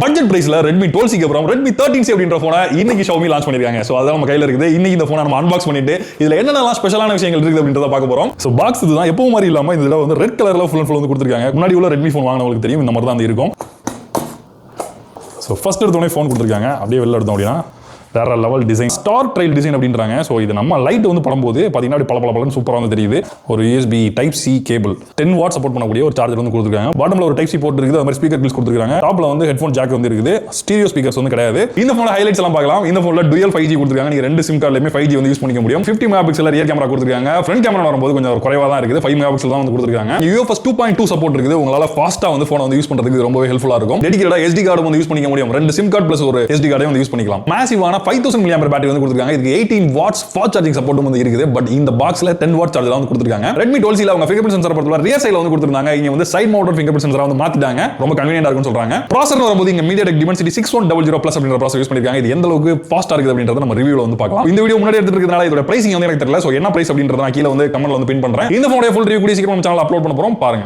Budget பிரைஸ்ல Redmi 12C அப்புறம் Redmi 13C அப்படின்ற போனை இன்னைக்கு Xiaomi லான்ச் பண்ணிருக்காங்க. சோ அதான் நம்ம கையில இருக்குது. இன்னைக்கு இந்த போனை நம்ம அன்பாக்ஸ் பண்ணிட்டு இதுல என்னென்ன ஸ்பெஷலான விஷயங்கள் இருக்குது அப்படின்றத பார்க்க போறோம். சோ பாக்ஸ் இதுதான் எப்பவும் மாதிரி இல்லாம இந்த தடவை வந்து ரெட் கலர்ல ஃபுல் அண்ட் ஃபுல் வந்து கொடுத்திருக்காங்க. முன்னாடி உள்ள Redmi போன் வாங்குனவங்களுக்கு தெரியும் இந்த மாதிரி தான் இருக்கும். சோ ஃபர்ஸ்ட் எடுத்தோடனே போன் கொடுத்திருக்காங்க. அப்படியே வெளில எடுத்தோம் அப்படின்னா வேற லெவல் டிசைன், ஸ்டார் ட்ரைல் டிசைன் அப்படின்றாங்க. ஸோ இது நம்ம லைட் வந்து படும்போது பார்த்தீங்கன்னா பல சூப்பராக வந்து தெரியுது. ஒரு USB Type-C cable 10 what support பண்ணக்கூடிய ஒரு சார்ஜர் வந்து கொடுத்துருக்காங்க. பாட்டம்ல ஒரு Type-C போர்ட் இருக்குது, அது மாதிரி ஸ்பீக்கர் கில்ஸ் கொடுத்துருக்காங்க. டாப்ல வந்து ஹெட்ஃபோன் ஜாக் வந்து இருக்குது, ஸ்டீரியோ ஸ்பீக்கர்ஸ் வந்து கிடையாது. இந்த போன ஹைலைட்ஸ் எல்லாம் பார்க்கலாம். இந்த போன்ல டுயல் 5G கொடுத்துருக்காங்க. நீங்க ரெண்டு சிம் கார்டுலயுமே 5G வந்து யூஸ் பண்ணிக்க முடியும். 50 மெகா பிக்சல் ரியர் கேமரா கொடுத்துருக்காங்க. ஃப்ரண்ட் கேமரா வரும்போது கொஞ்சம் குறைவா தான் இருக்குது, 5 மெகா பிக்சல் தான் வந்து கொடுத்துருக்காங்க. UFS 2.2 சப்போர்ட் இருக்குது. உங்களால ஃபாஸ்டா வந்து போனை வந்து யூஸ் பண்றதுக்கு ரொம்பவே ஹெல்ப்ஃபுல்லா இருக்கும். டெடிகேட்டடா SD கார்டு வந்து யூஸ் பண்ணிக்க முடியும். ரெண்டு சிம் கார்டு பிளஸ் ஒரு SD கார்டை வந்து யூஸ் பண்ணிக்கலாம். மேசிவான 5000 mAh வந்து கொடுத்திருக்காங்க. இதுக்கு 18 வாட்ஸ் ஃபாஸ்ட் சார்ஜிங் சப்போர்ட் வந்து இருக்குது. பட் இந்த பாக்ஸ்ல 10 வாட் சார்ஜர் வந்து கொடுத்திருக்காங்க. Redmi 12C ல அவங்க fingerprint sensor பொறுத்தவரை ரியர் சைடுல வந்து கொடுத்திருந்தாங்க. இங்க வந்து சைடு மவுண்டட் fingerprint sensor வந்து மாத்திட்டாங்க. ரொம்ப கன்வீனியன்ட்டா இருக்குன்னு சொல்றாங்க. ப்ராசஸர் வரும்போது இங்க MediaTek Dimensity 6100 Plus அப்படிங்கற ப்ராசஸர் யூஸ் பண்ணிருக்காங்க. இது எந்த அளவுக்கு ஃபாஸ்டா இருக்குது அப்படிங்கறத நம்ம ரிவ்யூல வந்து பார்க்கலாம். இந்த வீடியோ முன்னாடி எடுத்துட்டு இருக்கறதால இதோட பிரைசிங் வந்து எனக்கு தெரியல. சோ என்ன பிரைஸ் அப்படிங்கறத நான் கீழ வந்து கமெண்ட்ல வந்து பின் பண்றேன். இந்த போனுடைய ஃபுல் ரிவ்யூ கூடிய சீக்கிரம் நம்ம சேனல்ல அப்லோட் பண்ண போறோம், பாருங்க.